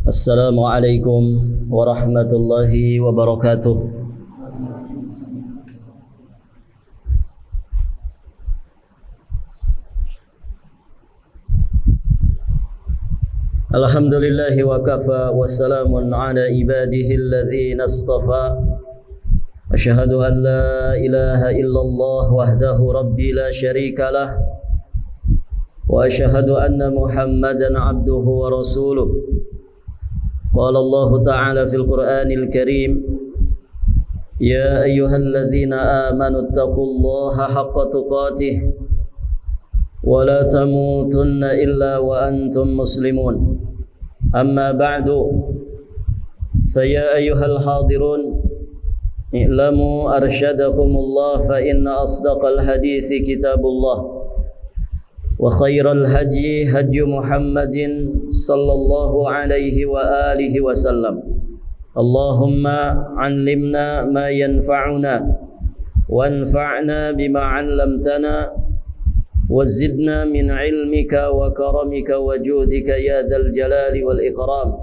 Assalamualaikum warahmatullahi wabarakatuh. Alhamdulillahi wa kafa wa salamun ala ibadihi alladhina istafa. Asyhadu an la ilaha illallah wahdahu rabbi la syarika lah. Wa asyhadu anna Muhammadan abduhu wa rasuluh. Qala Allah Ta'ala fil Qur'anil Karim, ya ayyuhalladzina amanu taqullaha haqqa tuqatih wa la tamutunna illa wa antum muslimun. Amma ba'du, fa ya ayyuhal hadirun i'lamu arsyadakumullah fa inna asdaqal hadithi kitabullah wa khairal hadyi hadyu Muhammadin sallallahu alaihi wa alihi wasallam. Allahumma 'allimna ma yanfa'una wanfa'na bima 'allamtana wazidna min 'ilmika wa karamika wa judika ya dzal jalali wal ikram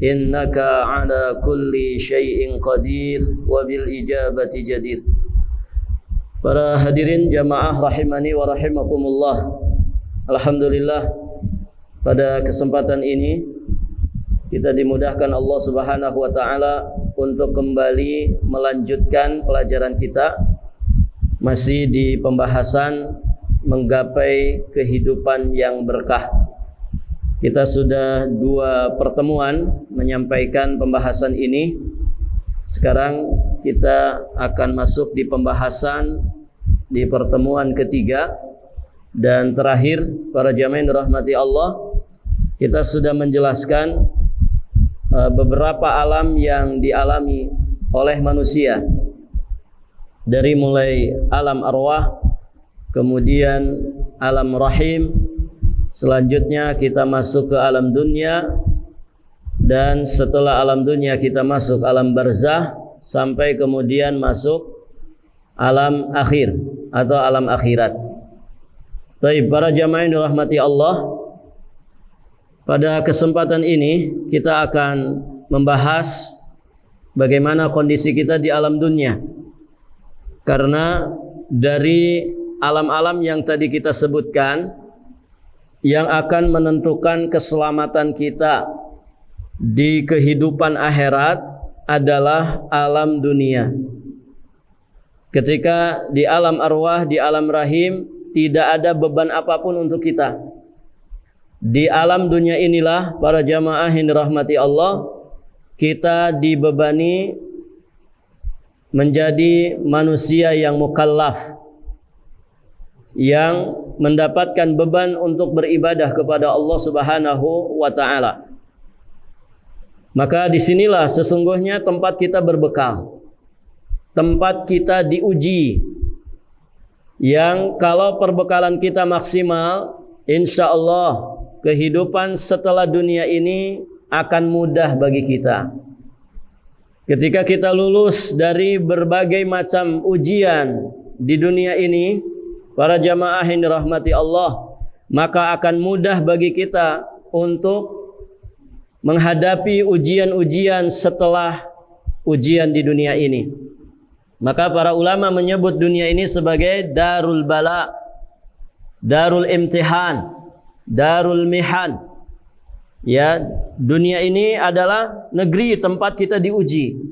innaka 'ala kulli syai'in qadir wa bil ijabati jadir. Para hadirin jamaah rahimani wa rahimakumullah, alhamdulillah pada kesempatan ini kita dimudahkan Allah Subhanahu wa taala untuk kembali melanjutkan pelajaran kita masih di pembahasan menggapai kehidupan yang berkah. Kita sudah 2 pertemuan menyampaikan pembahasan ini. Sekarang kita akan masuk di pembahasan di pertemuan ketiga. Dan terakhir, para jamaah yang dirahmati Allah, kita sudah menjelaskan beberapa alam yang dialami oleh manusia, dari mulai alam arwah, kemudian alam rahim, selanjutnya kita masuk ke alam dunia, dan setelah alam dunia kita masuk alam barzah, sampai kemudian masuk alam akhir atau alam akhirat. Baik, para jamaah yang dirahmati Allah, pada kesempatan ini kita akan membahas bagaimana kondisi kita di alam dunia. Karena dari alam-alam yang tadi kita sebutkan, yang akan menentukan keselamatan kita di kehidupan akhirat adalah alam dunia. Ketika di alam arwah, di alam rahim, tidak ada beban apapun untuk kita. Di alam dunia inilah, para jamaah yang dirahmati Allah, kita dibebani menjadi manusia yang mukallaf, yang mendapatkan beban untuk beribadah kepada Allah Subhanahu wa taala. Maka disinilah sesungguhnya tempat kita berbekal, tempat kita diuji, yang kalau perbekalan kita maksimal, insya Allah kehidupan setelah dunia ini akan mudah bagi kita. Ketika kita lulus dari berbagai macam ujian di dunia ini, para jamaah yang dirahmati Allah, maka akan mudah bagi kita untuk menghadapi ujian-ujian setelah ujian di dunia ini. Maka para ulama menyebut dunia ini sebagai darul bala, darul imtihan, darul mihan. Ya, dunia ini adalah negeri tempat kita diuji.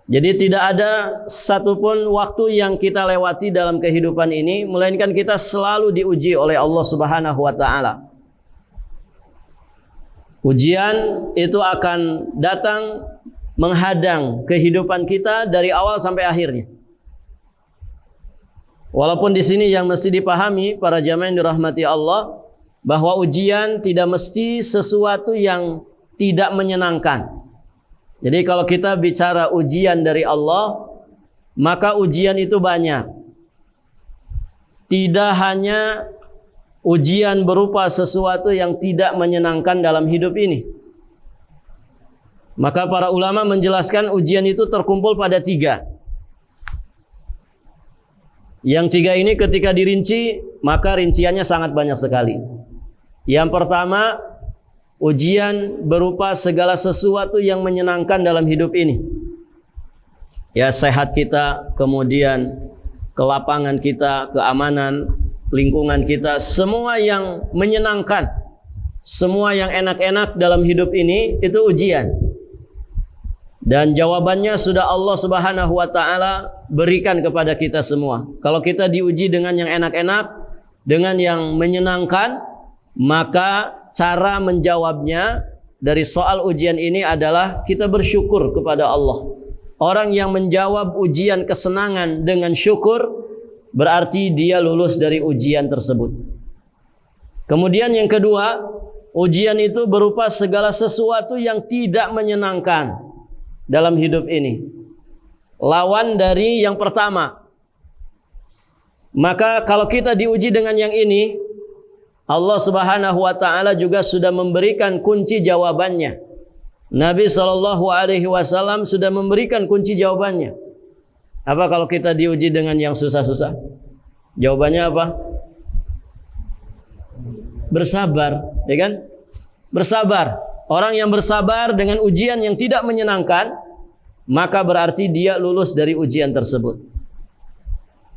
Jadi tidak ada satupun waktu yang kita lewati dalam kehidupan ini, melainkan kita selalu diuji oleh Allah Subhanahu wa taala. Ujian itu akan datang menghadang kehidupan kita dari awal sampai akhirnya. Walaupun di sini yang mesti dipahami para jamaah yang dirahmati Allah, bahwa ujian tidak mesti sesuatu yang tidak menyenangkan. Jadi kalau kita bicara ujian dari Allah, maka ujian itu banyak. Tidak hanya ujian berupa sesuatu yang tidak menyenangkan dalam hidup ini. Maka para ulama menjelaskan ujian itu terkumpul pada 3. Yang 3 ini ketika dirinci, maka rinciannya sangat banyak sekali. Yang pertama, ujian berupa segala sesuatu yang menyenangkan dalam hidup ini. Ya, sehat kita, kemudian kelapangan kita, keamanan, lingkungan kita, semua yang menyenangkan, semua yang enak-enak dalam hidup ini itu ujian. Dan jawabannya sudah Allah Subhanahu wa taala berikan kepada kita semua. Kalau kita diuji dengan yang enak-enak, dengan yang menyenangkan, maka cara menjawabnya dari soal ujian ini adalah kita bersyukur kepada Allah. Orang yang menjawab ujian kesenangan dengan syukur, berarti dia lulus dari ujian tersebut. Kemudian yang kedua, ujian itu berupa segala sesuatu yang tidak menyenangkan dalam hidup ini. Lawan dari yang pertama. Maka kalau kita diuji dengan yang ini, Allah Subhanahu wa taala juga sudah memberikan kunci jawabannya. Nabi SAW sudah memberikan kunci jawabannya. Apa kalau kita diuji dengan yang susah-susah? Jawabannya apa? Bersabar, ya kan? Bersabar. Orang yang bersabar dengan ujian yang tidak menyenangkan, maka berarti dia lulus dari ujian tersebut.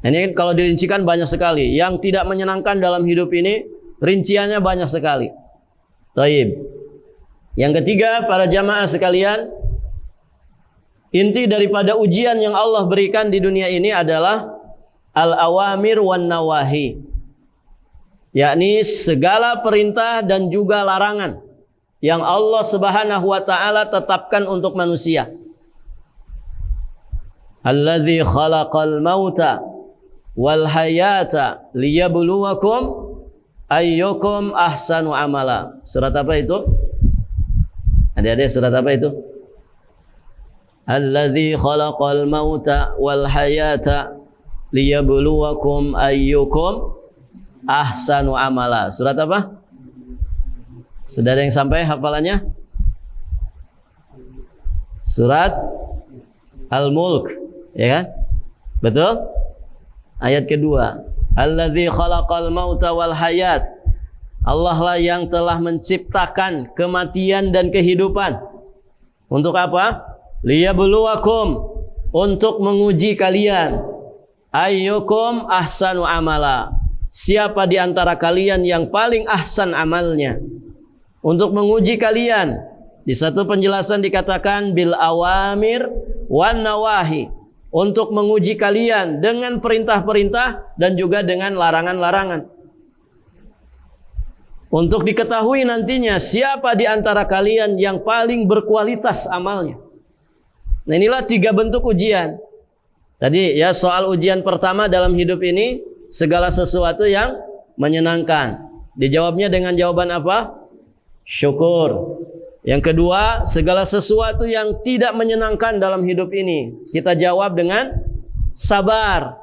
Ini kalau dirincikan banyak sekali. Yang tidak menyenangkan dalam hidup ini, rinciannya banyak sekali. Taib. Yang ketiga, para jamaah sekalian, inti daripada ujian yang Allah berikan di dunia ini adalah al-awamir wan nawahi, yakni segala perintah dan juga larangan yang Allah Subhanahu wa taala tetapkan untuk manusia. Alladzi khalaqal mauta wal hayata liyabluwakum ayyukum ahsanu amala. Surat apa itu? Adik-adik, surat apa itu? Alladzi khalaqal mauta wal hayata liyabluwakum ayyukum ahsanu amala. Surat apa? Sudah ada yang sampai hafalannya? Surat Al-Mulk, ya kan? Betul? Ayat kedua. Alladzi khalaqal mauta wal hayat. Allah lah yang telah menciptakan kematian dan kehidupan. Untuk apa? Liyabluwakum, untuk menguji kalian. Ayyukum ahsanu amala. Siapa di antara kalian yang paling ahsan amalnya? Untuk menguji kalian. Di satu penjelasan dikatakan bil awamir wan nawahi, untuk menguji kalian dengan perintah-perintah dan juga dengan larangan-larangan. Untuk diketahui nantinya siapa di antara kalian yang paling berkualitas amalnya. Nah, inilah 3 bentuk ujian. Tadi ya, soal ujian pertama dalam hidup ini segala sesuatu yang menyenangkan. Dijawabnya dengan jawaban apa? Syukur. Yang kedua, segala sesuatu yang tidak menyenangkan dalam hidup ini, kita jawab dengan sabar.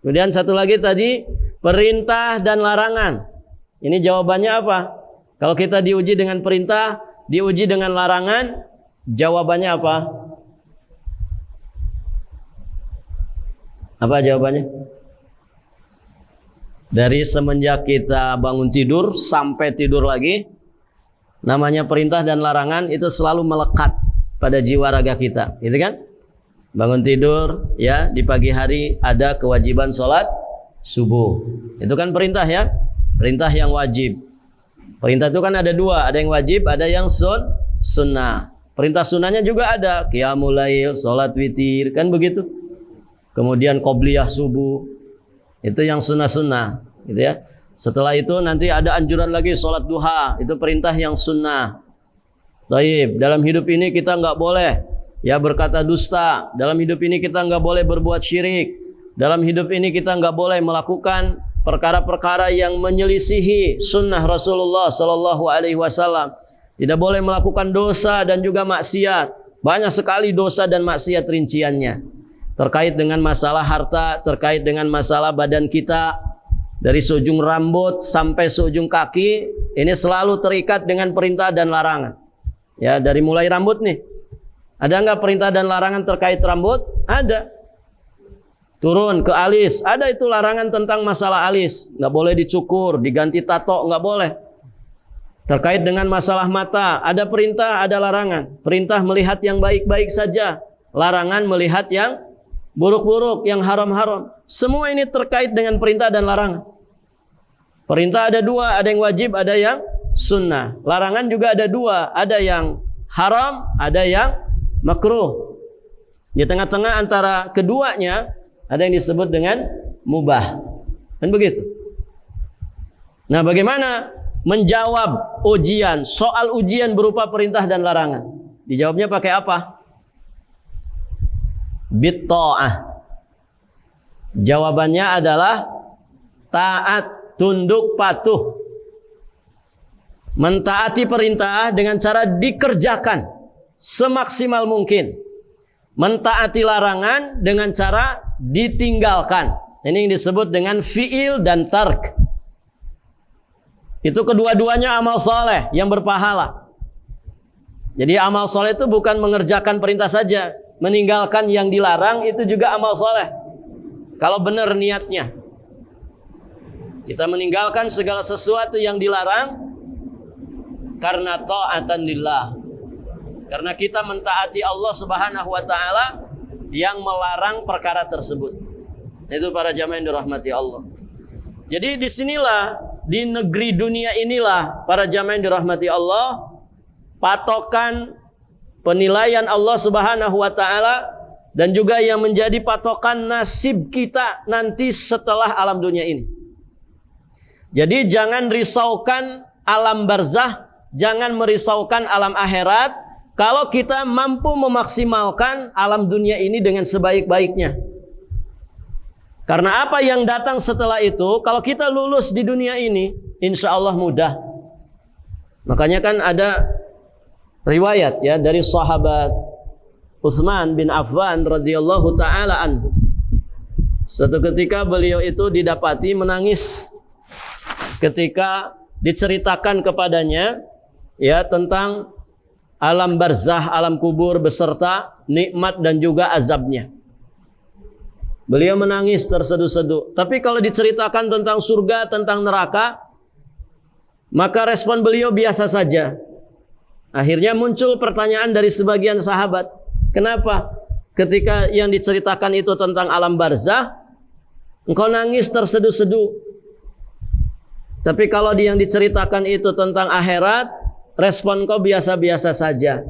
Kemudian satu lagi tadi, perintah dan larangan. Ini jawabannya apa? Kalau kita diuji dengan perintah, diuji dengan larangan, jawabannya apa? Apa jawabannya? Dari semenjak kita bangun tidur sampai tidur lagi, namanya perintah dan larangan itu selalu melekat pada jiwa raga kita, gitu kan? Bangun tidur, ya, di pagi hari ada kewajiban sholat subuh. Itu kan perintah, ya, perintah yang wajib. Perintah itu kan ada 2, ada yang wajib, ada yang sunnah. Perintah sunnahnya juga ada, qiyamul lail, sholat witir, kan begitu. Kemudian qobliyah subuh, itu yang sunnah-sunnah, gitu ya. Setelah itu nanti ada anjuran lagi sholat duha, itu perintah yang sunnah. Taib. Dalam hidup ini kita nggak boleh ya berkata dusta. Dalam hidup ini kita nggak boleh berbuat syirik. Dalam hidup ini kita nggak boleh melakukan perkara-perkara yang menyelisihi sunnah Rasulullah Sallallahu Alaihi Wasallam. Tidak boleh melakukan dosa dan juga maksiat. Banyak sekali dosa dan maksiat rinciannya. Terkait dengan masalah harta, terkait dengan masalah badan kita. Dari seujung rambut sampai seujung kaki, ini selalu terikat dengan perintah dan larangan. Ya, dari mulai rambut nih. Ada nggak perintah dan larangan terkait rambut? Ada. Turun ke alis, ada itu larangan tentang masalah alis. Nggak boleh dicukur, diganti tato, nggak boleh. Terkait dengan masalah mata, ada perintah, ada larangan. Perintah melihat yang baik-baik saja, larangan melihat yang buruk-buruk, yang haram-haram. Semua ini terkait dengan perintah dan larangan. Perintah ada dua, ada yang wajib, ada yang sunnah. Larangan juga ada dua, ada yang haram, ada yang makruh. Di tengah-tengah antara keduanya ada yang disebut dengan mubah. Kan begitu. Nah, bagaimana menjawab ujian, soal ujian berupa perintah dan larangan? Dijawabnya pakai apa? Bitta'ah. Jawabannya adalah taat, tunduk, patuh. Mentaati perintah dengan cara dikerjakan semaksimal mungkin. Mentaati larangan dengan cara ditinggalkan. Ini yang disebut dengan fi'il dan tark. Itu kedua-duanya amal soleh yang berpahala. Jadi amal soleh itu bukan mengerjakan perintah saja, meninggalkan yang dilarang itu juga amal soleh. Kalau benar niatnya, kita meninggalkan segala sesuatu yang dilarang karena ta'atan lillah, karena kita mentaati Allah Subhanahu wa taala yang melarang perkara tersebut. Itu para jamaah yang dirahmati Allah. Jadi disinilah, di negeri dunia inilah, para jamaah yang dirahmati Allah, patokan penilaian Allah Subhanahu wa taala dan juga yang menjadi patokan nasib kita nanti setelah alam dunia ini. Jadi jangan risaukan alam barzah, jangan merisaukan alam akhirat kalau kita mampu memaksimalkan alam dunia ini dengan sebaik-baiknya. Karena apa yang datang setelah itu, kalau kita lulus di dunia ini, insya Allah mudah. Makanya kan ada riwayat ya dari sahabat Utsman bin Affan radhiyallahu taala anhu. Suatu ketika beliau itu didapati menangis ketika diceritakan kepadanya ya tentang alam barzah, alam kubur beserta nikmat dan juga azabnya. Beliau menangis terseduh-seduh. Tapi kalau diceritakan tentang surga, tentang neraka, maka respon beliau biasa saja. Akhirnya muncul pertanyaan dari sebagian sahabat, kenapa ketika yang diceritakan itu tentang alam barzah, engkau nangis terseduh-seduh? Tapi kalau yang diceritakan itu tentang akhirat, respon kau biasa-biasa saja.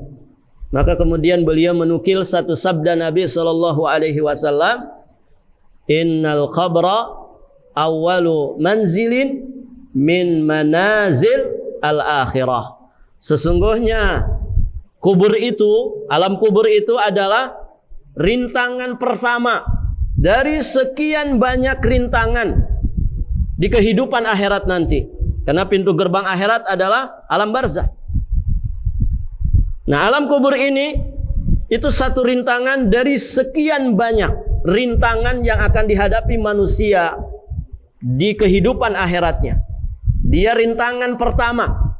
Maka kemudian beliau menukil satu sabda Nabi SAW, Innal qabra awwalu manzilin min manazil al-akhirah. Sesungguhnya kubur itu, alam kubur itu adalah rintangan pertama dari sekian banyak rintangan di kehidupan akhirat nanti. Karena pintu gerbang akhirat adalah alam barzah. Nah, alam kubur ini itu satu rintangan dari sekian banyak rintangan yang akan dihadapi manusia di kehidupan akhiratnya. Dia rintangan pertama.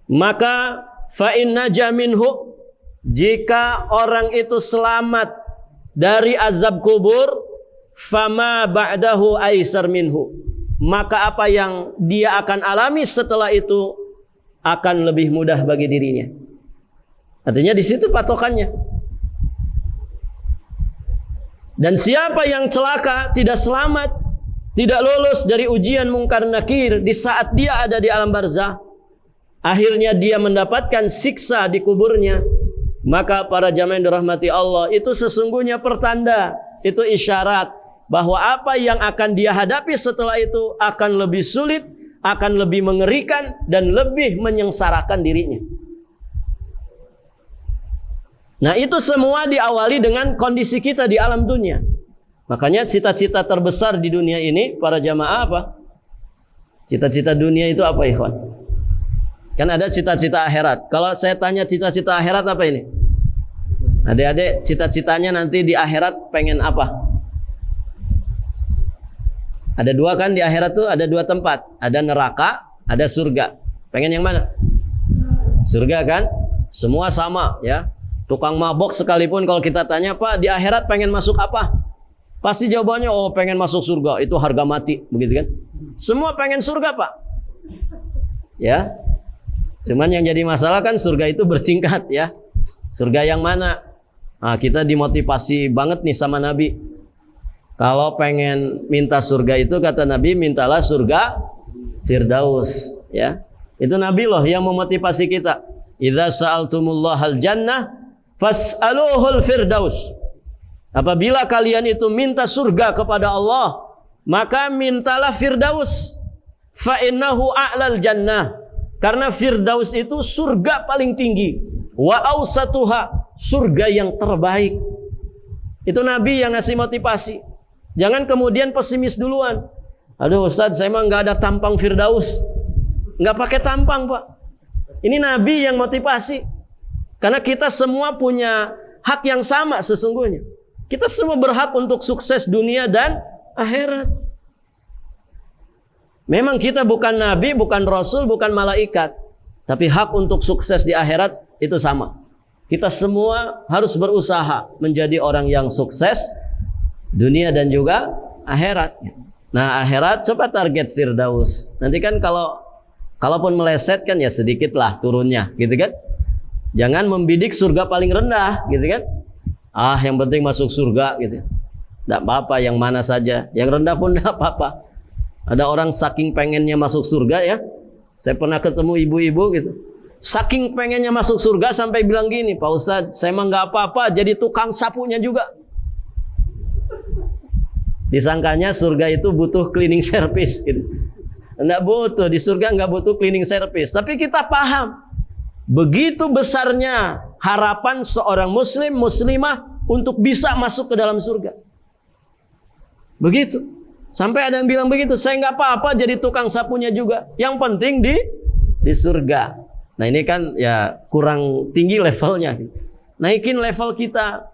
Maka fa inna jaminhu, jika orang itu selamat dari azab kubur, fama ba'dahu aisar minhu, maka apa yang dia akan alami setelah itu akan lebih mudah bagi dirinya. Artinya di situ patokannya. Dan siapa yang celaka, tidak selamat, tidak lolos dari ujian mungkar nakir di saat dia ada di alam barzah, akhirnya dia mendapatkan siksa di kuburnya, maka para jamaah yang dirahmati Allah, itu sesungguhnya pertanda, itu isyarat bahwa apa yang akan dia hadapi setelah itu akan lebih sulit, akan lebih mengerikan dan lebih menyengsarakan dirinya. Nah, itu semua diawali dengan kondisi kita di alam dunia. Makanya cita-cita terbesar di dunia ini para jamaah apa? Cita-cita dunia itu apa, ikhwan? Kan ada cita-cita akhirat. Kalau saya tanya cita-cita akhirat apa ini? Adik-adik cita-citanya nanti di akhirat pengen apa? Ada dua kan di akhirat tuh, ada dua tempat. Ada neraka, ada surga. Pengen yang mana? Surga kan? Semua sama ya. Tukang mabok sekalipun kalau kita tanya, Pak, di akhirat pengen masuk apa? Pasti jawabannya, oh pengen masuk surga, itu harga mati, begitu kan? Semua pengen surga, Pak. ya. Cuman yang jadi masalah kan surga itu bertingkat ya. Surga yang mana? Nah, kita dimotivasi banget nih sama Nabi. Kalau pengen minta surga itu kata Nabi, mintalah surga Firdaus ya. Itu Nabi loh yang memotivasi kita. Idza sa'altumullahal jannah fas'aluhul firdaus. Apabila kalian itu minta surga kepada Allah, maka mintalah Firdaus. Fa innahu a'lal jannah. Karena Firdaus itu surga paling tinggi. Wa awsatuha, surga yang terbaik. Itu Nabi yang ngasih motivasi. Jangan kemudian pesimis duluan. Aduh Ustaz, saya mah nggak ada tampang Firdaus. Nggak pakai tampang Pak. Ini Nabi yang motivasi. Karena kita semua punya hak yang sama sesungguhnya. Kita semua berhak untuk sukses dunia dan akhirat. Memang kita bukan nabi, bukan rasul, bukan malaikat. Tapi hak untuk sukses di akhirat itu sama. Kita semua harus berusaha menjadi orang yang sukses dunia dan juga akhirat. Nah, akhirat coba target Firdaus. Nanti kan kalaupun meleset kan ya sedikit lah turunnya, gitu kan? Jangan membidik surga paling rendah, gitu kan? Ah, yang penting masuk surga, gitu. Tidak apa-apa, yang mana saja. Yang rendah pun tidak apa-apa. Ada orang saking pengennya masuk surga ya. Saya pernah ketemu ibu-ibu gitu. Saking pengennya masuk surga sampai bilang gini, Pak Ustadz, saya emang nggak apa-apa jadi tukang sapunya juga. Disangkanya surga itu butuh cleaning service gitu. Enggak butuh, di surga enggak butuh cleaning service. Tapi kita paham begitu besarnya harapan seorang muslim, muslimah untuk bisa masuk ke dalam surga. Begitu. Sampai ada yang bilang begitu, saya nggak apa-apa jadi tukang sapunya juga. Yang penting di surga. Nah ini kan ya kurang tinggi levelnya. Naikin level kita.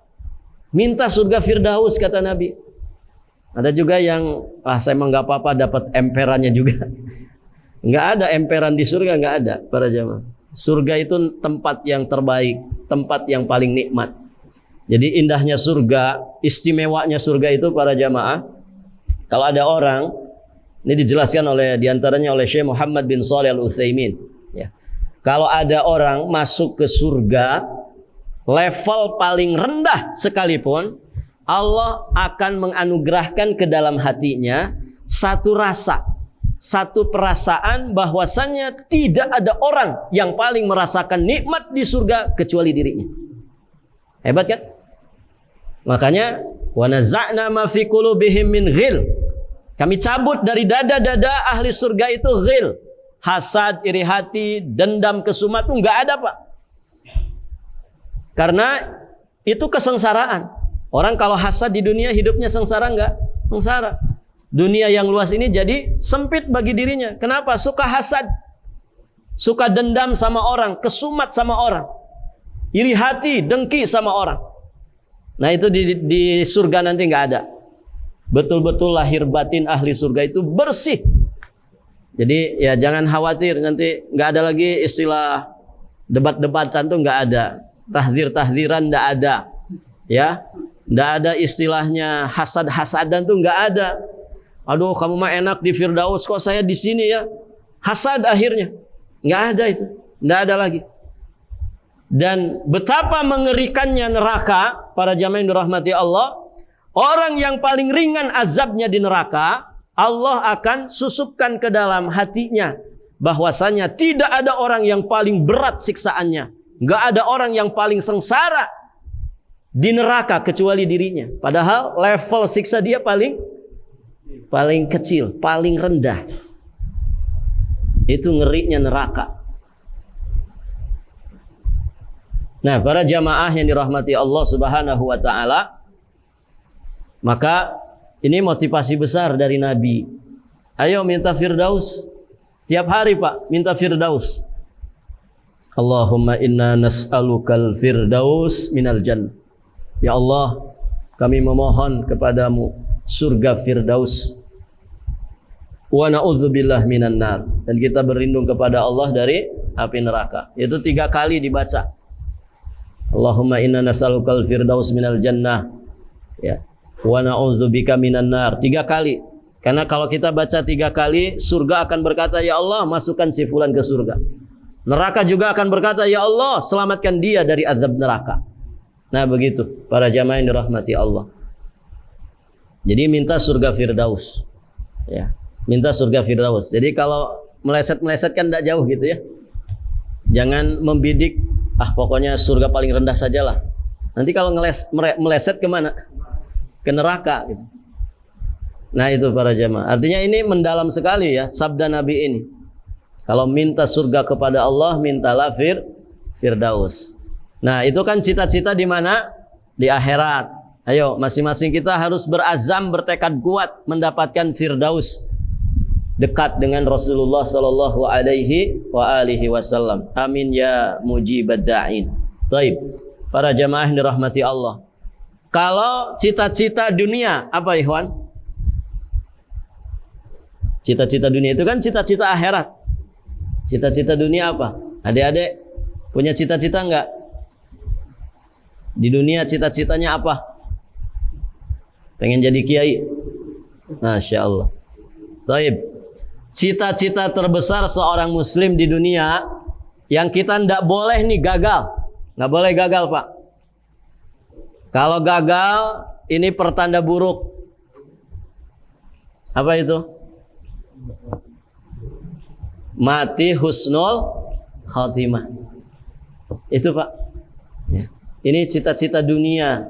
Minta surga Firdaus kata Nabi. Ada juga yang, saya emang nggak apa-apa dapat emperannya juga. Nggak ada emperan di surga, nggak ada para jamaah. Surga itu tempat yang terbaik, tempat yang paling nikmat. Jadi indahnya surga, istimewanya surga itu para jamaah. Kalau ada orang, ini dijelaskan diantaranya oleh Syekh Muhammad bin Shalih Al-Utsaimin. Ya. Kalau ada orang masuk ke surga, level paling rendah sekalipun, Allah akan menganugerahkan ke dalam hatinya satu rasa, satu perasaan bahwasannya tidak ada orang yang paling merasakan nikmat di surga kecuali dirinya. Hebat kan? Makanya wa naza'na ma fi qulubihim min ghil. Kami cabut dari dada-dada ahli surga itu ghil, hasad, iri hati, dendam, kesumat itu enggak ada, Pak. Karena itu kesengsaraan. Orang kalau hasad di dunia hidupnya sengsara enggak? Sengsara. Dunia yang luas ini jadi sempit bagi dirinya. Kenapa? Suka hasad. Suka dendam sama orang, kesumat sama orang. Iri hati, dengki sama orang. Nah itu di surga nanti enggak ada. Betul-betul lahir batin ahli surga itu bersih. Jadi ya jangan khawatir nanti enggak ada lagi istilah debat-debatan tuh enggak ada. Tahdzir-tahdziran enggak ada. Ya. Enggak ada istilahnya hasad-hasadan tuh enggak ada. Aduh, kamu mah enak di Firdaus, kok saya di sini ya? Hasad akhirnya. Enggak ada itu. Enggak ada lagi. Dan betapa mengerikannya neraka, para jamaah yang dirahmati Allah. Orang yang paling ringan azabnya di neraka, Allah akan susupkan ke dalam hatinya bahwasanya tidak ada orang yang paling berat siksaannya. Enggak ada orang yang paling sengsara di neraka kecuali dirinya. Padahal level siksa dia paling kecil, paling rendah. Itu ngerinya neraka. Nah, para jamaah yang dirahmati Allah Subhanahu wa taala, maka ini motivasi besar dari Nabi. Ayo minta Firdaus. Tiap hari, Pak, minta Firdaus. Allahumma inna nas'alukal firdaus minal jannah. Ya Allah, kami memohon kepadamu surga Firdaus. Wa na'udzubillah minan nar. Dan kita berlindung kepada Allah dari api neraka. Itu 3 kali dibaca. Allahumma inna nas'alukal firdaus minal jannah. Ya. Wa na'udzubika minan nar. 3 kali. Karena kalau kita baca 3 kali, surga akan berkata, ya Allah, masukkan si fulan ke surga. Neraka juga akan berkata, ya Allah, selamatkan dia dari azab neraka. Nah begitu para jamaah yang dirahmati Allah. Jadi minta surga Firdaus, ya, minta surga Firdaus. Jadi kalau meleset-meleset kan tidak jauh gitu ya. Jangan membidik, pokoknya surga paling rendah sajalah. Nanti kalau meleset kemana? Ke neraka gitu. Nah itu para jamaah. Artinya ini mendalam sekali ya sabda Nabi ini. Kalau minta surga kepada Allah, mintalah Firdaus. Nah itu kan cita-cita di mana? Di akhirat. Ayo masing-masing kita harus berazam, bertekad kuat mendapatkan Firdaus, dekat dengan Rasulullah sallallahu alaihi wasallam. Amin ya mujibad da'in. Baik, para jamaah yang dirahmati Allah. Kalau cita-cita dunia apa ikhwan? Cita-cita dunia itu kan cita-cita akhirat. Cita-cita dunia apa? Adik-adik punya cita-cita enggak? Di dunia cita-citanya apa? Pengen jadi kiai? Masya Allah. Baik. Cita-cita terbesar seorang muslim di dunia yang kita tidak boleh nih gagal. Nggak boleh gagal, Pak. Kalau gagal, ini pertanda buruk. Apa itu? Mati husnul khatimah. Itu Pak. Ya. Ini cita-cita dunia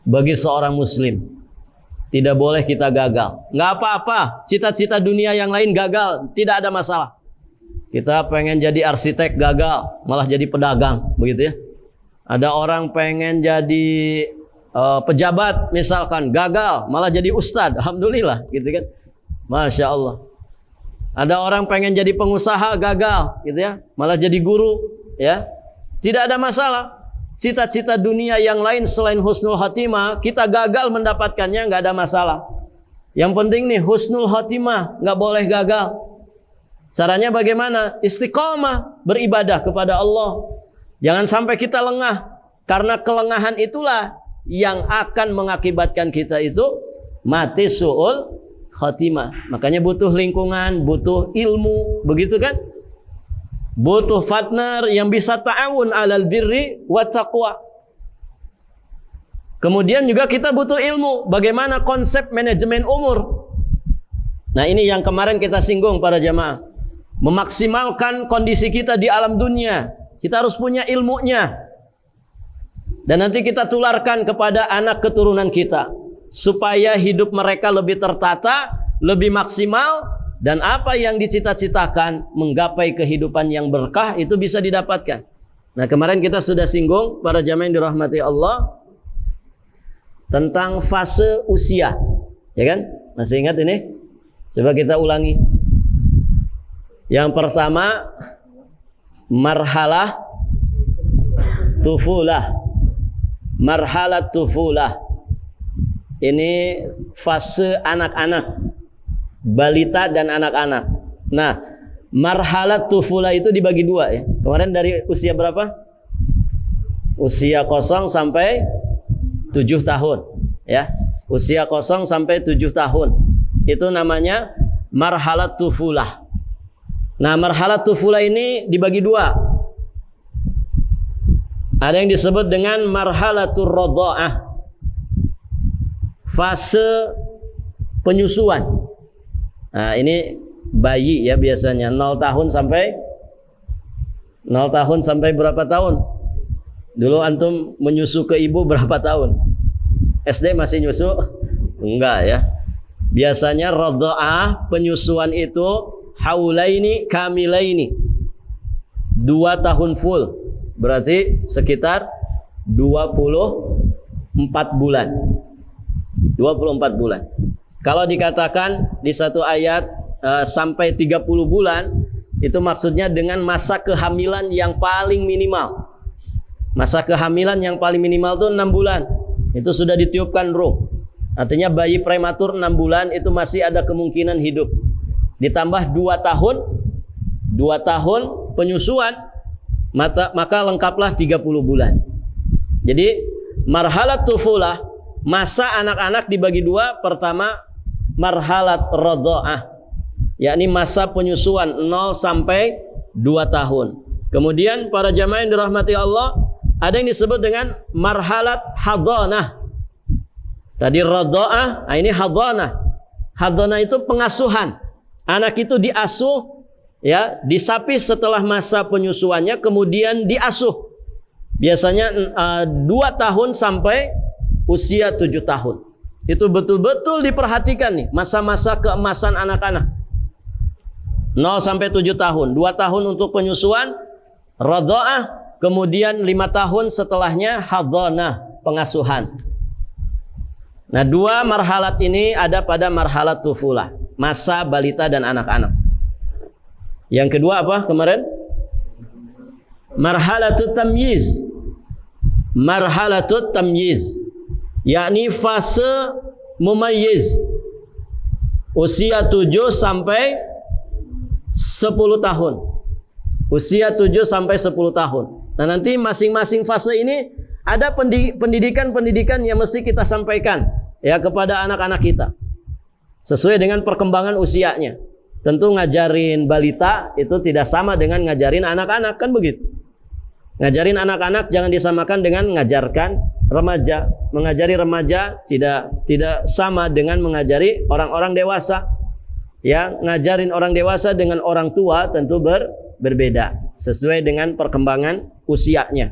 bagi seorang muslim. Tidak boleh kita gagal. Nggak apa-apa, cita-cita dunia yang lain gagal, tidak ada masalah. Kita pengen jadi arsitek gagal, malah jadi pedagang, begitu ya. Ada orang pengen jadi pejabat misalkan, gagal, malah jadi ustadz, alhamdulillah, gitu kan. Masya Allah. Ada orang pengen jadi pengusaha, gagal, gitu ya, malah jadi guru, ya. Tidak ada masalah. Cita-cita dunia yang lain selain husnul khatimah, kita gagal mendapatkannya, nggak ada masalah. Yang penting nih husnul khatimah, nggak boleh gagal. Caranya bagaimana? Istiqomah beribadah kepada Allah. Jangan sampai kita lengah, karena kelengahan itulah yang akan mengakibatkan kita itu mati su'ul khatimah. Makanya butuh lingkungan, butuh ilmu, begitu kan? Butuh partner yang bisa ta'awun alal birri wa taqwa. Kemudian juga kita butuh ilmu, bagaimana konsep manajemen umur. Nah ini yang kemarin kita singgung para jamaah. Memaksimalkan kondisi kita di alam dunia, kita harus punya ilmunya. Dan nanti kita tularkan kepada anak keturunan kita, supaya hidup mereka lebih tertata, lebih maksimal. Dan apa yang dicita-citakan menggapai kehidupan yang berkah itu bisa didapatkan. Nah kemarin kita sudah singgung para jamaah yang dirahmati Allah tentang fase usia, ya kan? Masih ingat ini? Coba kita ulangi. Yang pertama marhalah tufulah. Marhalah tufulah. Ini fase anak-anak, balita dan anak-anak. Nah, marhalat tufulah itu dibagi dua ya. Kemarin dari usia berapa? Usia 0 sampai 7 tahun ya. Usia 0 sampai 7 tahun. Itu namanya marhalat tufulah. Nah, marhalat tufulah ini dibagi dua. Ada yang disebut dengan marhalatur radha'ah. Fase penyusuan. Nah, ini bayi ya biasanya 0 tahun sampai berapa tahun? Dulu antum menyusu ke ibu berapa tahun? SD masih nyusu? Enggak ya. Biasanya radha'ah penyusuan itu haulaini kamilaini. 2 tahun full. Berarti sekitar 24 bulan. 24 bulan. Kalau dikatakan di satu ayat sampai 30 bulan, itu maksudnya dengan masa kehamilan yang paling minimal. Masa kehamilan yang paling minimal itu 6 bulan. Itu sudah ditiupkan ruh. Artinya bayi prematur 6 bulan itu masih ada kemungkinan hidup. Ditambah 2 tahun penyusuan, maka lengkaplah 30 bulan. Jadi marhalat tufulah, masa anak-anak dibagi dua. Pertama marhalat radha'ah, yakni masa penyusuan 0 sampai 2 tahun. Kemudian para jamaah yang dirahmati Allah, ada yang disebut dengan marhalat hadanah. Tadi radha'ah, ini hadanah. Hadanah itu pengasuhan. Anak itu diasuh, ya, disapi setelah masa penyusuannya, kemudian diasuh. Biasanya 2 tahun sampai usia 7 tahun. Itu betul-betul diperhatikan nih, masa-masa keemasan anak-anak. 0 sampai 7 tahun, 2 tahun untuk penyusuan, radha'ah, kemudian 5 tahun setelahnya hadanah, pengasuhan. Nah, 2 marhalat ini ada pada marhalat tufulah, masa balita dan anak-anak. Yang kedua apa kemarin? Marhalatut tamyiz. Marhalatut tamyiz, yakni fase mumayyiz, usia 7 sampai 10 tahun. Usia 7 sampai 10 tahun. Nah, nanti masing-masing fase ini ada pendidikan-pendidikan yang mesti kita sampaikan, ya, kepada anak-anak kita sesuai dengan perkembangan usianya. Tentu ngajarin balita itu tidak sama dengan ngajarin anak-anak, kan begitu. Ngajarin anak-anak jangan disamakan dengan mengajarkan remaja. Mengajari remaja tidak sama dengan mengajari orang-orang dewasa. Ya, ngajarin orang dewasa dengan orang tua tentu berbeda sesuai dengan perkembangan usianya.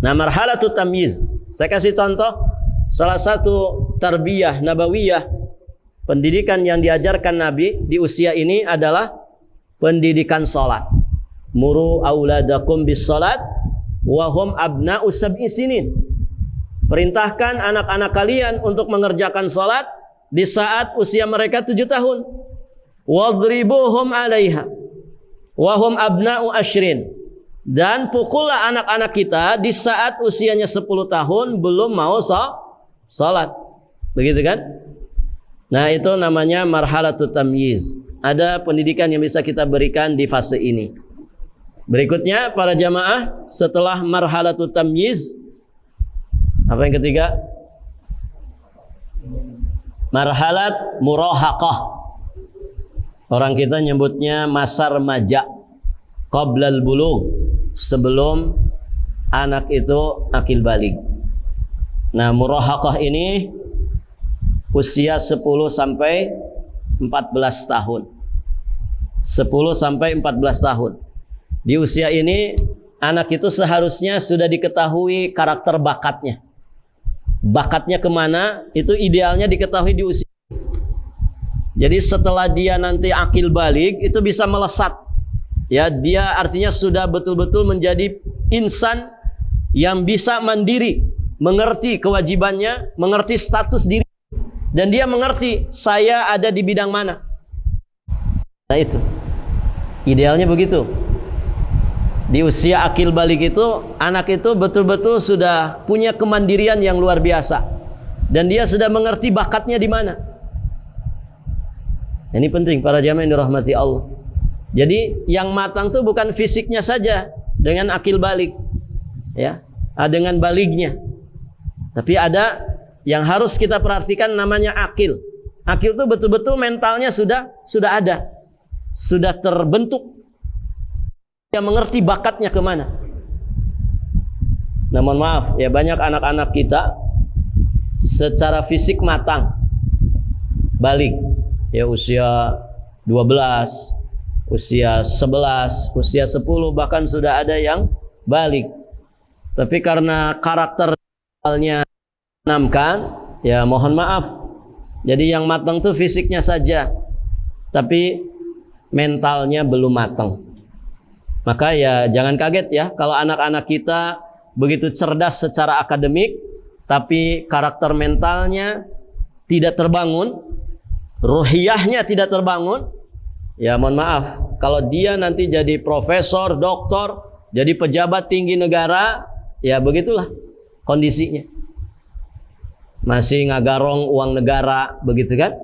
Nah, marhalatut tamyiz. Saya kasih contoh salah satu tarbiyah nabawiyah, pendidikan yang diajarkan Nabi di usia ini adalah pendidikan salat. Muru auladakum bis salat wa hum abna'u sab'i sinin. Perintahkan anak-anak kalian untuk mengerjakan salat di saat usia mereka 7 tahun. Wadribuhum 'alaiha wa hum abna'u asyrin. Dan pukullah anak-anak kita di saat usianya 10 tahun belum mau salat. Begitu kan? Nah, itu namanya marhalatut tamyiz. Ada pendidikan yang bisa kita berikan di fase ini. Berikutnya para jamaah, setelah marhalatut tamyiz, apa yang ketiga? Marhalat murahaqah. Orang kita nyebutnya masa remaja, qablal bulugh, sebelum anak itu akil baligh. Nah, murahaqah ini usia 10 sampai 14 tahun. 10 sampai 14 tahun. Di usia ini anak itu seharusnya sudah diketahui karakter bakatnya. Bakatnya kemana itu idealnya diketahui di usia. Jadi setelah dia nanti akil baligh itu bisa melesat. Ya, dia artinya sudah betul-betul menjadi insan yang bisa mandiri, mengerti kewajibannya, mengerti status diri, dan dia mengerti saya ada di bidang mana. Nah, itu idealnya begitu. Di usia akil baligh itu anak itu betul-betul sudah punya kemandirian yang luar biasa, dan dia sudah mengerti bakatnya di mana. Ini penting para jamaah yang dirahmati Allah. Jadi yang matang itu bukan fisiknya saja dengan akil baligh, ya, dengan balighnya, tapi ada yang harus kita perhatikan namanya akil. Akil itu betul-betul mentalnya sudah ada, sudah terbentuk. Dia mengerti bakatnya kemana. Nah, mohon maaf ya, banyak anak-anak kita secara fisik matang, baligh, ya, usia 12, usia 11, usia 10, bahkan sudah ada yang baligh. Tapi karena karakternya tanamkan, ya mohon maaf. Jadi yang matang tuh fisiknya saja, tapi mentalnya belum matang. Maka ya jangan kaget ya kalau anak-anak kita begitu cerdas secara akademik, tapi karakter mentalnya tidak terbangun, ruhiyahnya tidak terbangun. Ya mohon maaf, kalau dia nanti jadi profesor, doktor, jadi pejabat tinggi negara, ya begitulah kondisinya. Masih ngagarong uang negara, begitu kan?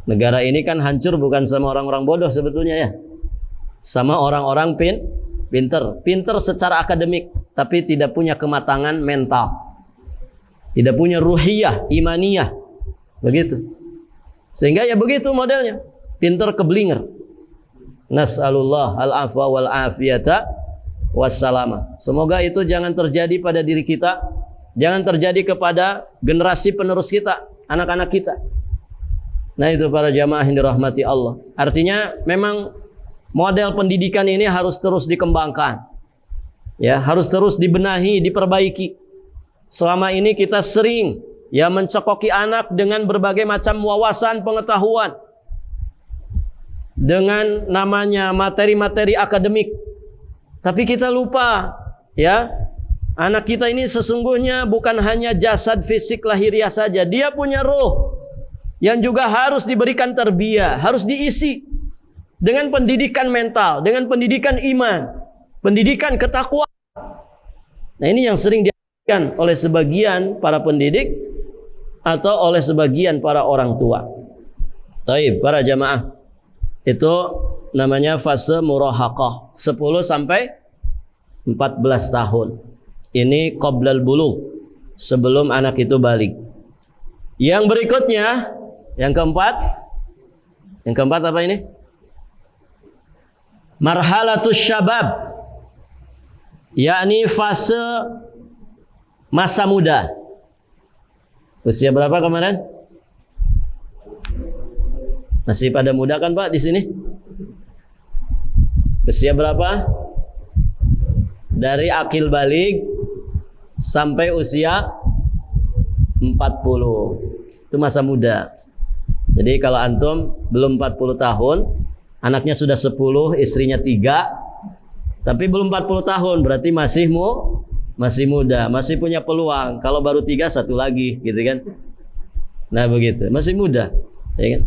Negara ini kan hancur bukan sama orang-orang bodoh sebetulnya ya, sama orang-orang pinter secara akademik, tapi tidak punya kematangan mental, tidak punya ruhiyah, imaniyah, Begitu. Sehingga ya begitu modelnya. Pinter keblinger. Nas'alullah al-afwa wal afiyata wassalama. Semoga itu jangan terjadi pada diri kita, jangan terjadi kepada generasi penerus kita, anak-anak kita. Nah, itu para jamaah yang dirahmati Allah. Artinya memang model pendidikan ini harus terus dikembangkan. Ya, harus terus dibenahi, diperbaiki. Selama ini kita sering ya mencekoki anak dengan berbagai macam wawasan pengetahuan, dengan namanya materi-materi akademik. Tapi kita lupa ya, anak kita ini sesungguhnya bukan hanya jasad fisik lahiriah saja, dia punya roh yang juga harus diberikan tarbiyah, harus diisi dengan pendidikan mental, dengan pendidikan iman, pendidikan ketakwaan. Nah, ini yang sering diajarkan oleh sebagian para pendidik atau oleh sebagian para orang tua. Taib, para jamaah, itu namanya fase murahaqah, 10 sampai 14 tahun. Ini qoblal bulugh, sebelum anak itu balik. Yang berikutnya, yang keempat apa ini? Marhalatus syabab, yakni fase masa muda. Usia berapa kemarin? Masih pada muda kan Pak di sini? Usia berapa? Dari akil balik sampai usia 40. Itu masa muda. Jadi kalau antum belum 40 tahun, anaknya sudah 10, istrinya 3, tapi belum 40 tahun, berarti masih muda, masih punya peluang. Kalau baru 3, satu lagi, gitu kan? Nah begitu, masih muda, ya kan?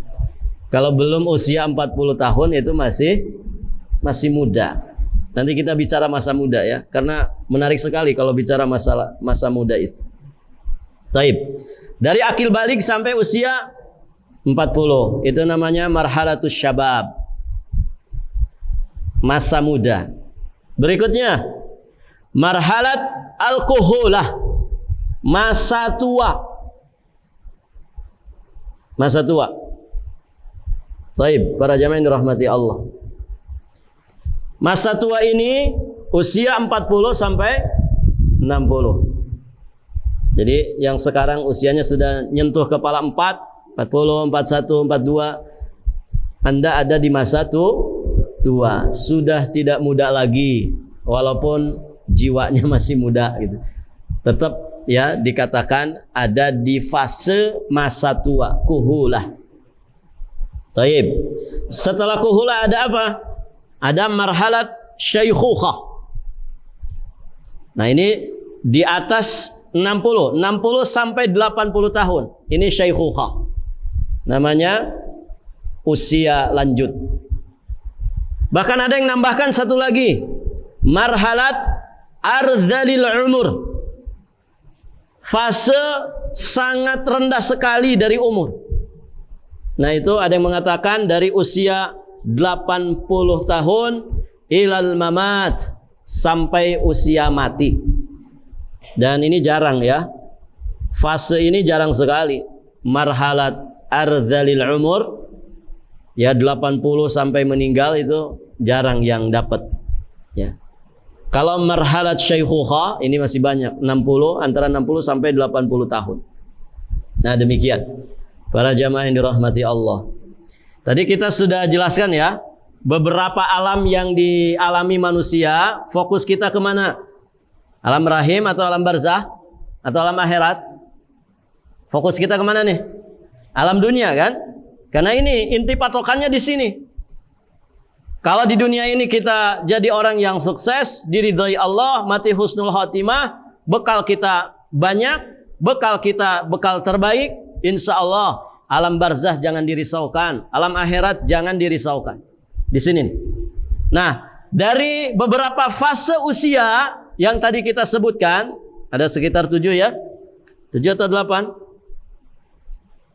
Kalau belum usia 40 tahun itu masih muda. Nanti kita bicara masa muda ya, karena menarik sekali kalau bicara masalah masa muda itu. Taib. Dari akil balik sampai usia 40, itu namanya marhalatus syabab, masa muda. Berikutnya marhalat al-kuhulah, masa tua. Masa tua. Taib, para jamaah yang dirahmati Allah. Masa tua ini usia 40 sampai 60. Jadi yang sekarang usianya sudah nyentuh kepala 4, 40, 41, 42, Anda ada di masa tua, sudah tidak muda lagi, walaupun jiwanya masih muda gitu. Tetap ya dikatakan ada di fase masa tua, kuhulah. Taib. Setelah kuhulah ada apa? Ada marhalat syaikhukhah. Nah ini di atas 60 sampai 80 tahun. Ini syaikhukhah. Namanya usia lanjut. Bahkan ada yang nambahkan satu lagi, marhalat ardhalil umur, fase sangat rendah sekali dari umur. Nah itu ada yang mengatakan dari usia 80 tahun ilal mamat, sampai usia mati. Dan ini jarang ya, fase ini jarang sekali. Marhalat ardhalil umur, ya 80 sampai meninggal itu jarang yang dapat ya. Kalau marhalat syaikhukhah ini masih banyak, 60, antara 60 sampai 80 tahun. Nah demikian para jamaah yang dirahmati Allah. Tadi kita sudah jelaskan ya, beberapa alam yang dialami manusia. Fokus kita kemana? Alam rahim atau alam barzah atau alam akhirat? Fokus kita kemana nih? Alam dunia kan? Karena ini inti patokannya di sini. Kalau di dunia ini kita jadi orang yang sukses, diridhai Allah, mati husnul khotimah, bekal kita banyak, bekal terbaik, insya Allah. Alam barzah jangan dirisaukan, alam akhirat jangan dirisaukan. Di sini. Nah, dari beberapa fase usia yang tadi kita sebutkan, ada sekitar 7 ya, 7 atau 8?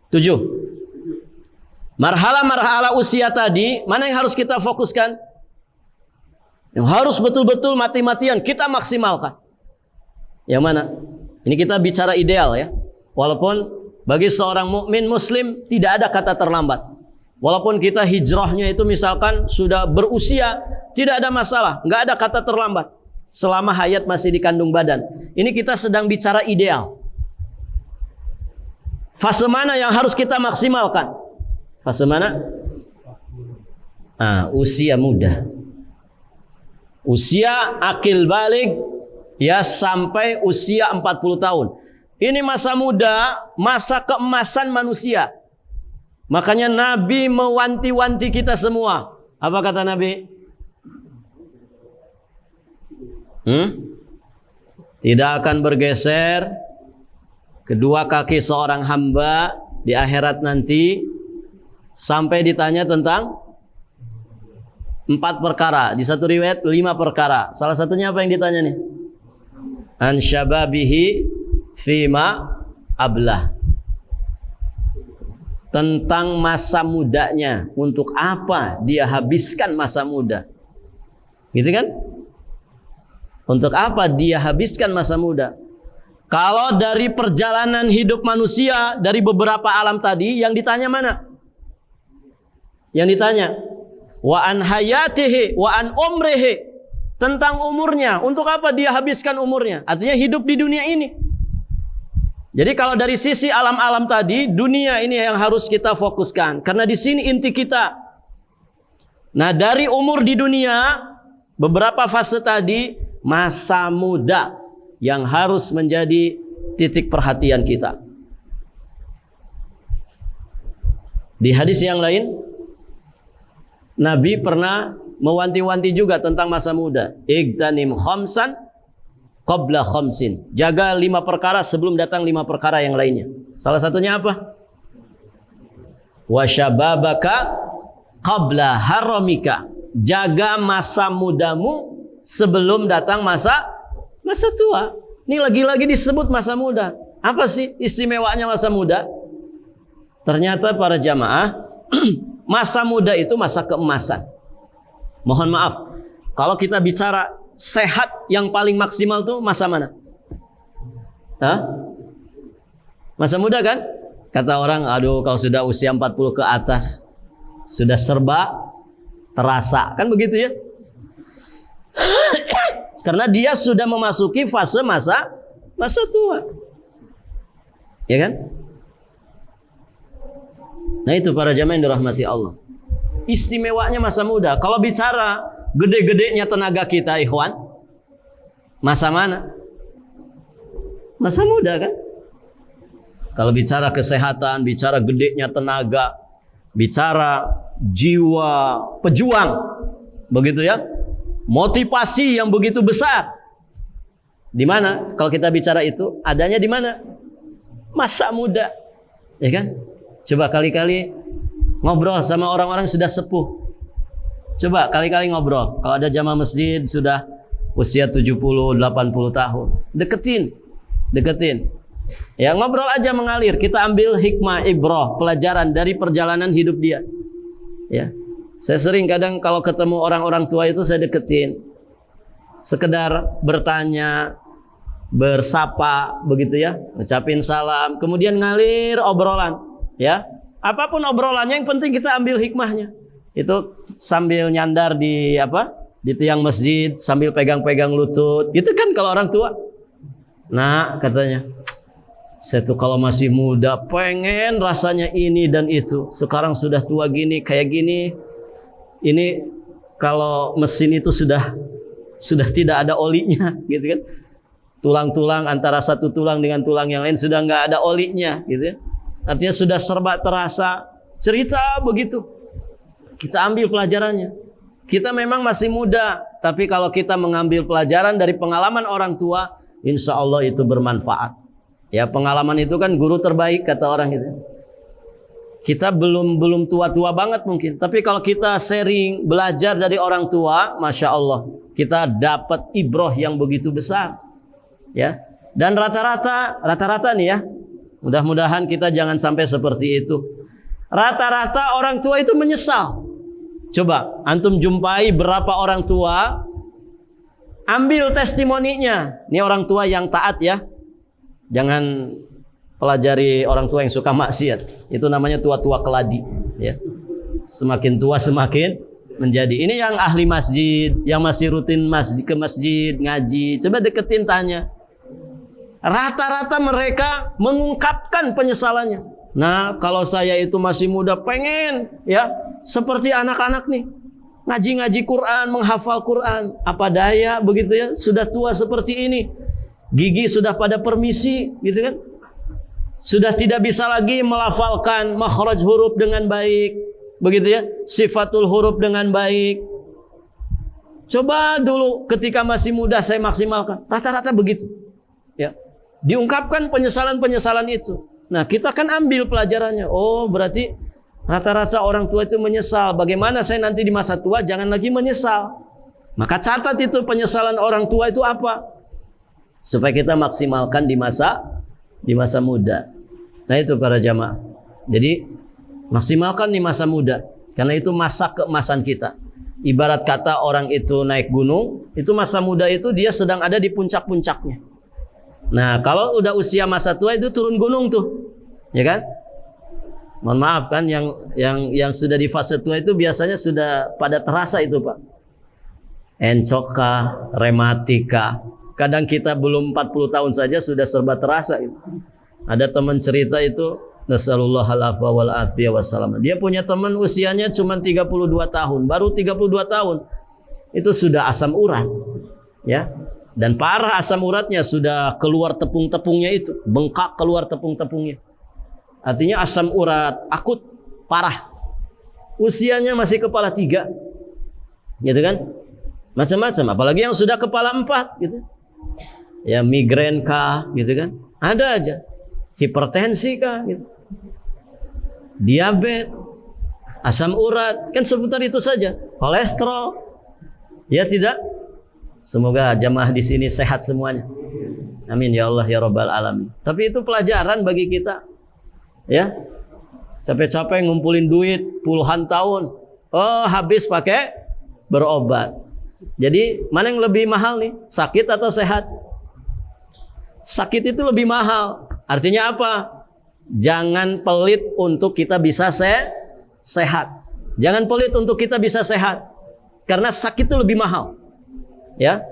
7. Marhala-marhala usia tadi, mana yang harus kita fokuskan? Yang harus betul-betul mati-matian kita maksimalkan. Yang mana? Ini kita bicara ideal ya. Walaupun Bagi seorang mukmin muslim tidak ada kata terlambat. Walaupun kita hijrahnya itu misalkan sudah berusia, tidak ada masalah, nggak ada kata terlambat. Selama hayat masih di kandung badan. Ini kita sedang bicara ideal. Fase mana yang harus kita maksimalkan? Fase mana? Usia muda. Usia akil balik ya sampai usia 40 tahun. Ini masa muda, masa keemasan manusia. Makanya Nabi mewanti-wanti kita semua. Apa kata Nabi? Tidak akan bergeser kedua kaki seorang hamba di akhirat nanti sampai ditanya tentang 4 perkara. Di satu riwayat 5 perkara. Salah satunya apa yang ditanya nih? An syababihi fima ablah. Tentang masa mudanya, untuk apa dia habiskan masa muda. Gitu kan? Untuk apa dia habiskan masa muda? Kalau dari perjalanan hidup manusia, dari beberapa alam tadi, yang ditanya mana? Yang ditanya wa an hayatihi wa an umrihi, tentang umurnya, untuk apa dia habiskan umurnya? Artinya hidup di dunia ini. Jadi kalau dari sisi alam-alam tadi, dunia ini yang harus kita fokuskan, karena di sini inti kita. Nah, dari umur di dunia, beberapa fase tadi, masa muda yang harus menjadi titik perhatian kita. Di hadis yang lain, Nabi pernah mewanti-wanti juga tentang masa muda. Igtanim khamsan qabla khamsin. Jaga 5 perkara sebelum datang 5 perkara yang lainnya. Salah satunya apa? Wa syababaka qabla haramika. Jaga masa mudamu sebelum datang masa tua. Ini lagi-lagi disebut masa muda. Apa sih istimewanya masa muda? Ternyata para jamaah, masa muda itu masa keemasan. Mohon maaf, kalau kita bicara sehat yang paling maksimal tuh masa mana? Masa muda kan? Kata orang, aduh kalau sudah usia 40 ke atas, sudah serba terasa. Kan begitu ya? Karena dia sudah memasuki fase masa tua. Ya kan? Nah itu para jamaah yang dirahmati Allah. Istimewanya masa muda. Kalau bicara gede-gedenya tenaga kita, ikhwan, masa mana? Masa muda kan? Kalau bicara kesehatan, bicara gedenya tenaga, bicara jiwa pejuang, begitu ya, motivasi yang begitu besar. Di mana? Kalau kita bicara itu, adanya di mana? Masa muda, ya kan? Coba kali-kali ngobrol sama orang-orang sudah sepuh. Coba kali-kali ngobrol. Kalau ada jamaah masjid sudah usia 70, 80 tahun, deketin. Ya ngobrol aja mengalir. Kita ambil hikmah, ibrah, pelajaran dari perjalanan hidup dia. Ya, saya sering kadang kalau ketemu orang-orang tua itu saya deketin, sekedar bertanya, bersapa, begitu ya, ngucapin salam, kemudian ngalir obrolan. Ya, apapun obrolannya, yang penting kita ambil hikmahnya. Itu sambil nyandar di tiang masjid, sambil pegang-pegang lutut. Itu kan kalau orang tua. Nah, katanya, saya tuh kalau masih muda pengen rasanya ini dan itu. Sekarang sudah tua gini, kayak gini. Ini kalau mesin itu sudah tidak ada olinya, gitu kan. Tulang-tulang antara satu tulang dengan tulang yang lain sudah nggak ada olinya, gitu ya. Artinya sudah serba terasa. Cerita begitu. Kita ambil pelajarannya. Kita memang masih muda, tapi kalau kita mengambil pelajaran dari pengalaman orang tua, insya Allah itu bermanfaat. Ya, pengalaman itu kan guru terbaik kata orang itu. Kita belum tua-tua banget mungkin, tapi kalau kita sharing, belajar dari orang tua, masya Allah, kita dapat ibrah yang begitu besar. Ya, dan rata-rata nih ya, mudah-mudahan kita jangan sampai seperti itu. Rata-rata orang tua itu menyesal. Coba antum jumpai berapa orang tua, ambil testimoninya. Ini orang tua yang taat ya. Jangan pelajari orang tua yang suka maksiat. Itu namanya tua-tua keladi, ya. Semakin tua semakin menjadi. Ini yang ahli masjid, yang masih rutin ke masjid, ngaji. Coba deketin, tanya. Rata-rata mereka mengungkapkan penyesalannya. Nah, kalau saya itu masih muda, pengen ya seperti anak-anak nih, ngaji-ngaji Quran, menghafal Quran. Apa daya begitu ya, sudah tua seperti ini. Gigi sudah pada permisi, gitu kan? Sudah tidak bisa lagi melafalkan makhraj huruf dengan baik, begitu ya, sifatul huruf dengan baik. Coba dulu ketika masih muda saya maksimalkan. Rata-rata begitu. Ya. Diungkapkan penyesalan-penyesalan itu. Nah, kita kan ambil pelajarannya. Oh, berarti rata-rata orang tua itu menyesal. Bagaimana saya nanti di masa tua jangan lagi menyesal. Maka catat itu penyesalan orang tua itu apa? Supaya kita maksimalkan di masa muda. Nah, itu para jamaah. Jadi maksimalkan di masa muda, karena itu masa keemasan kita. Ibarat kata orang itu naik gunung, itu masa muda itu dia sedang ada di puncak-puncaknya. Nah, kalau udah usia masa tua itu turun gunung tuh, ya kan? Mohon maaf kan, yang sudah di fase tua itu biasanya sudah pada terasa itu, Pak. Encoka, rematika. Kadang kita belum 40 tahun saja sudah serba terasa itu. Ada teman cerita itu, nasallallahu alaihi wal afiyah wassalam. Dia punya teman usianya cuma 32 tahun, baru 32 tahun. Itu sudah asam urat. Ya. Dan parah asam uratnya, sudah keluar tepung-tepungnya itu, bengkak keluar tepung-tepungnya. Artinya asam urat akut, parah. Usianya masih kepala 3. Gitu kan? Macam-macam, apalagi yang sudah kepala 4 gitu. Ya, migrain kah gitu kan? Ada aja. Hipertensi kah gitu. Diabetes, asam urat, kan seputar itu saja. Kolesterol. Ya tidak? Semoga jamaah di sini sehat semuanya. Amin ya Allah ya Rabbal alamin. Tapi itu pelajaran bagi kita. Ya. Capek-capek ngumpulin duit puluhan tahun. Oh, habis pakai berobat. Jadi, mana yang lebih mahal nih? Sakit atau sehat? Sakit itu lebih mahal. Artinya apa? Jangan pelit untuk kita bisa sehat. Jangan pelit untuk kita bisa sehat. Karena sakit itu lebih mahal. Ya,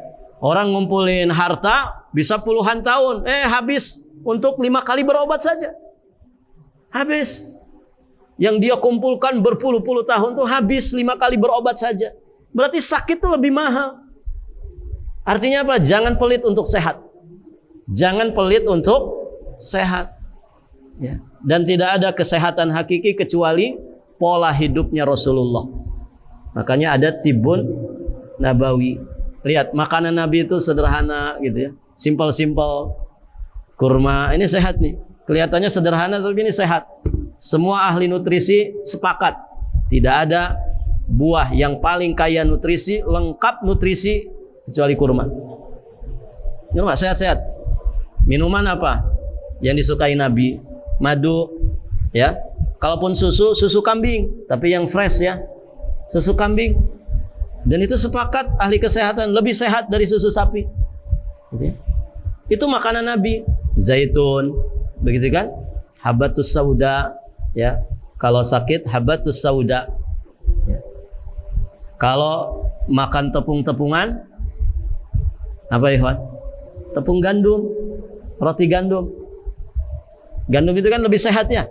orang ngumpulin harta bisa puluhan tahun, habis untuk 5 kali berobat saja. Habis. Yang dia kumpulkan berpuluh-puluh tahun tuh habis 5 kali berobat saja. Berarti sakit itu lebih mahal. Artinya apa? Jangan pelit untuk sehat. Jangan pelit untuk sehat. Ya. Dan tidak ada kesehatan hakiki kecuali pola hidupnya Rasulullah. Makanya ada tibun nabawi. Lihat, makanan Nabi itu sederhana gitu ya. Simpel-simpel. Kurma, ini sehat nih. Kelihatannya sederhana tapi ini sehat. Semua ahli nutrisi sepakat. Tidak ada buah yang paling kaya nutrisi, lengkap nutrisi kecuali kurma. Kurma sehat-sehat. Minuman apa yang disukai Nabi? Madu, ya. Kalaupun susu kambing, tapi yang fresh ya. Susu kambing. Dan itu sepakat ahli kesehatan lebih sehat dari susu sapi. Itu makanan Nabi. Zaitun, begitu kan? Habatus sauda, ya. Kalau sakit habatus sauda. Ya. Kalau makan tepung-tepungan, apa ya? Tepung gandum, roti gandum. Gandum itu kan lebih sehat ya,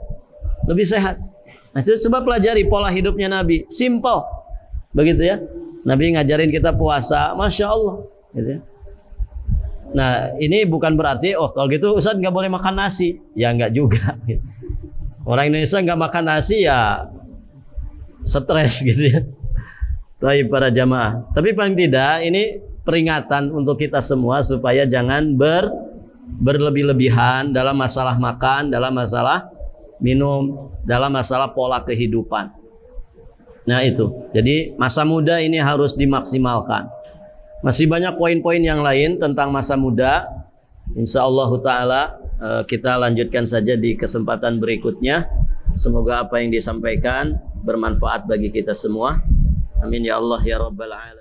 lebih sehat. Nah, coba pelajari pola hidupnya Nabi, simple, begitu ya. Nabi ngajarin kita puasa, masya Allah. Gitu ya. Nah, ini bukan berarti, oh kalau gitu Ustaz nggak boleh makan nasi, ya nggak juga. Gitu. Orang Indonesia nggak makan nasi ya stres gitu ya. Tapi para jamaah. Tapi paling tidak ini peringatan untuk kita semua supaya jangan berlebih-lebihan dalam masalah makan, dalam masalah minum, dalam masalah pola kehidupan. Nah itu, jadi masa muda ini harus dimaksimalkan. Masih banyak poin-poin yang lain tentang masa muda. Insyaallah ta'ala kita lanjutkan saja di kesempatan berikutnya. Semoga apa yang disampaikan bermanfaat bagi kita semua. Amin ya Allah ya Rabbal alamin.